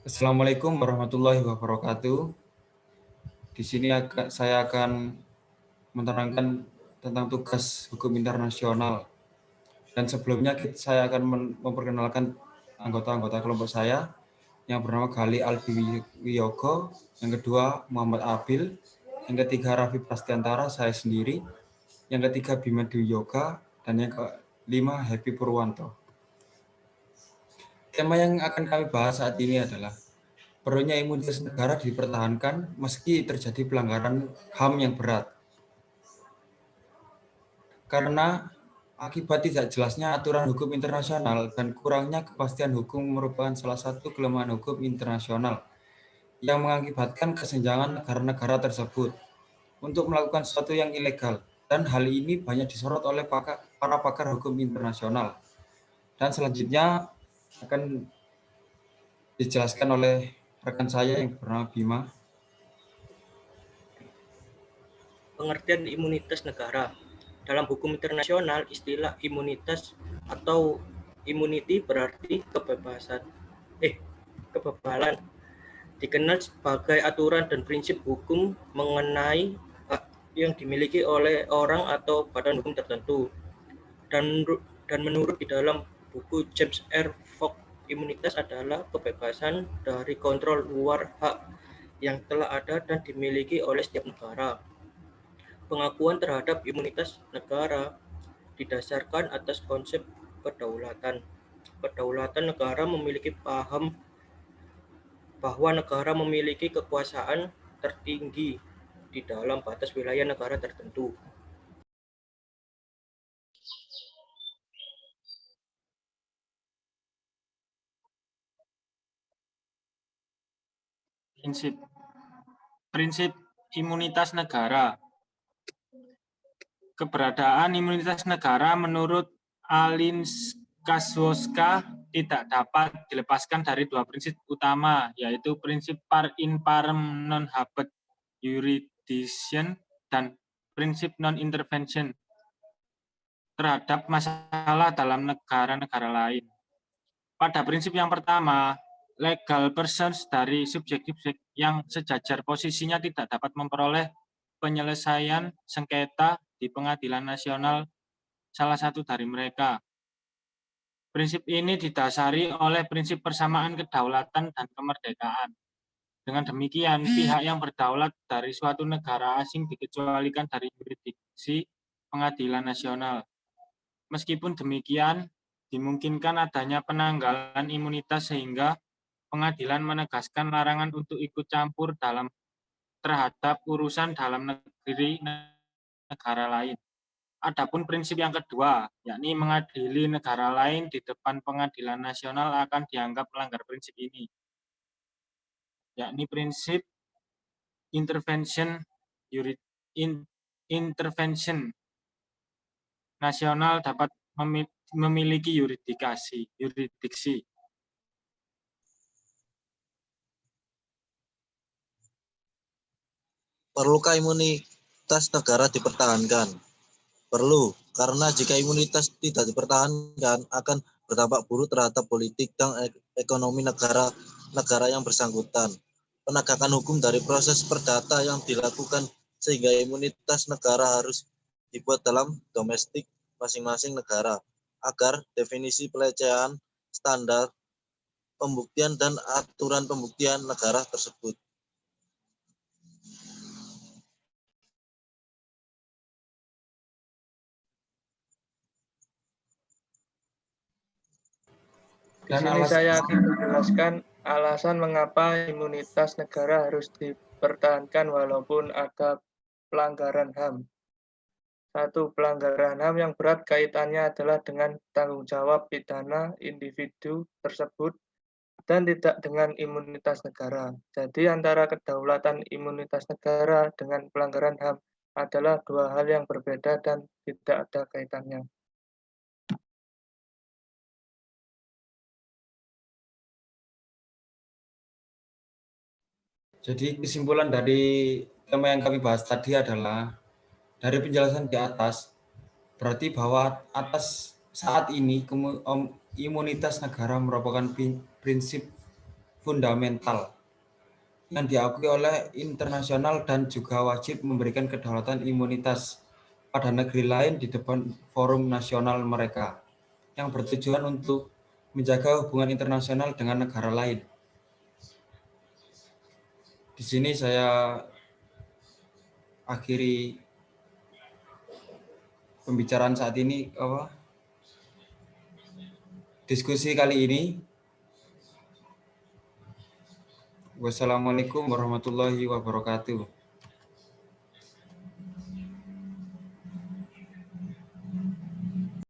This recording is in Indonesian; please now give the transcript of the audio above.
Assalamualaikum warahmatullahi wabarakatuh. Di sini saya akan menerangkan tentang tugas hukum internasional. Dan sebelumnya saya akan memperkenalkan anggota-anggota kelompok saya yang bernama Gali Albi Wiyogo, yang kedua Muhammad Abil, yang ketiga Raffi Prastiantara, saya sendiri, yang ketiga Bima Dwi Yoga, dan yang kelima Happy Purwanto. Tema yang akan kami bahas saat ini adalah perlunya imunitas negara dipertahankan meski terjadi pelanggaran HAM yang berat. Karena akibat tidak jelasnya aturan hukum internasional dan kurangnya kepastian hukum merupakan salah satu kelemahan hukum internasional yang mengakibatkan kesenjangan negara-negara tersebut untuk melakukan sesuatu yang ilegal. Dan hal ini banyak disorot oleh para pakar hukum internasional. Dan selanjutnya akan dijelaskan oleh rekan saya yang bernama Bima. Pengertian imunitas negara. Dalam hukum internasional, istilah imunitas atau immunity berarti kebebalan. Dikenal sebagai aturan dan prinsip hukum mengenai hak yang dimiliki oleh orang atau badan hukum tertentu. Dan menurut di dalam buku James R. Fox, imunitas adalah kebebasan dari kontrol luar hak yang telah ada dan dimiliki oleh setiap negara. Pengakuan terhadap imunitas negara didasarkan atas konsep kedaulatan. Kedaulatan negara memiliki paham bahwa negara memiliki kekuasaan tertinggi di dalam batas wilayah negara tertentu. Prinsip imunitas negara. Keberadaan imunitas negara menurut Alin Kaswoska tidak dapat dilepaskan dari dua prinsip utama, yaitu prinsip par in parem non habet jurisdiction dan prinsip non-intervention terhadap masalah dalam negara-negara lain. Pada prinsip yang pertama, legal persons dari subjek-subjek yang sejajar posisinya tidak dapat memperoleh penyelesaian sengketa di pengadilan nasional salah satu dari mereka. Prinsip ini didasari oleh prinsip persamaan kedaulatan dan kemerdekaan. Dengan demikian, pihak yang berdaulat dari suatu negara asing dikecualikan dari yurisdiksi pengadilan nasional. Meskipun demikian, dimungkinkan adanya penanggalan imunitas sehingga pengadilan menegaskan larangan untuk ikut campur terhadap urusan dalam negeri negara lain. Adapun prinsip yang kedua, yakni mengadili negara lain di depan pengadilan nasional akan dianggap melanggar prinsip ini, yakni prinsip intervention nasional dapat memiliki yurisdiksi. Perlukah imunitas negara dipertahankan? Perlu, karena jika imunitas tidak dipertahankan akan berdampak buruk terhadap politik dan ekonomi negara yang bersangkutan. Penegakan hukum dari proses perdata yang dilakukan sehingga imunitas negara harus dibuat dalam domestik masing-masing negara agar definisi pelecehan, standar pembuktian dan aturan pembuktian negara tersebut. Di sini saya akan menjelaskan alasan mengapa imunitas negara harus dipertahankan walaupun ada pelanggaran HAM. Satu, pelanggaran HAM yang berat kaitannya adalah dengan tanggung jawab pidana individu tersebut dan tidak dengan imunitas negara. Jadi antara kedaulatan imunitas negara dengan pelanggaran HAM adalah dua hal yang berbeda dan tidak ada kaitannya. Jadi kesimpulan dari tema yang kami bahas tadi adalah dari penjelasan di atas berarti bahwa saat ini imunitas negara merupakan prinsip fundamental yang diakui oleh internasional dan juga wajib memberikan kedaulatan imunitas pada negeri lain di depan forum nasional mereka yang bertujuan untuk menjaga hubungan internasional dengan negara lain. Di sini saya akhiri pembicaraan saat ini, diskusi kali ini. Wassalamualaikum warahmatullahi wabarakatuh.